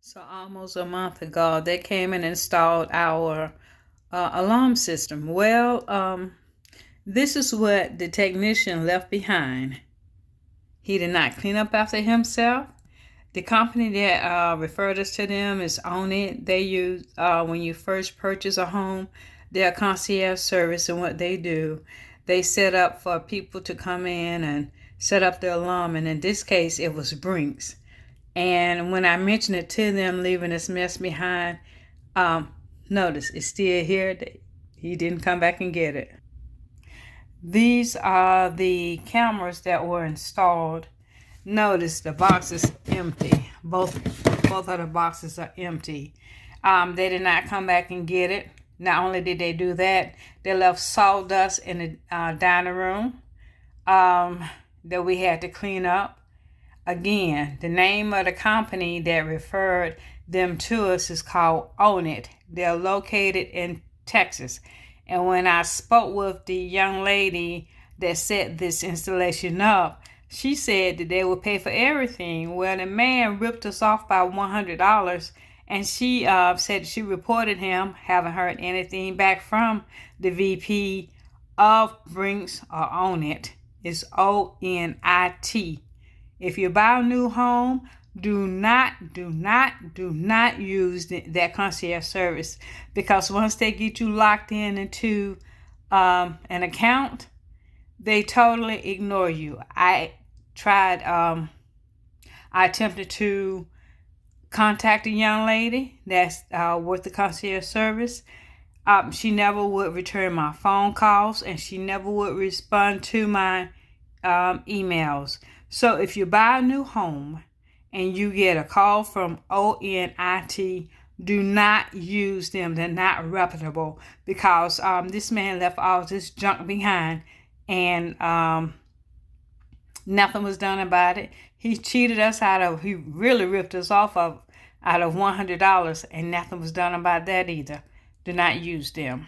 So almost a month ago, they came and installed our alarm system. This is what the technician left behind. He did not clean up after himself. The company that referred us to them is ONIT. They use, when you first purchase a home, their concierge service, and what they do, they set up for people to come in and set up the alarm. And in this case, it was BRINKS. And when I mentioned it to them, leaving this mess behind, notice it's still here. He didn't come back and get it. These are the cameras that were installed. Notice the box is empty. Both of the boxes are empty. They did not come back and get it. Not only did they do that, they left sawdust in the dining room that we had to clean up. Again, the name of the company that referred them to us is called ONIT. They're located in Texas. And when I spoke with the young lady that set this installation up, she said that they would pay for everything. Well, the man ripped us off by $100, and she said she reported him. Haven't heard anything back from the VP of BRINKS or ONIT. It's ONIT. If you buy a new home, do not use that concierge service, because once they get you locked into an account, they totally ignore you. I attempted to contact a young lady that's with the concierge service. She never would return my phone calls, and she never would respond to my emails. So if you buy a new home and you get a call from ONIT, do not use them. They're not reputable, because this man left all this junk behind, and nothing was done about it. He cheated us he really ripped us off out of $100, and nothing was done about that either. Do not use them.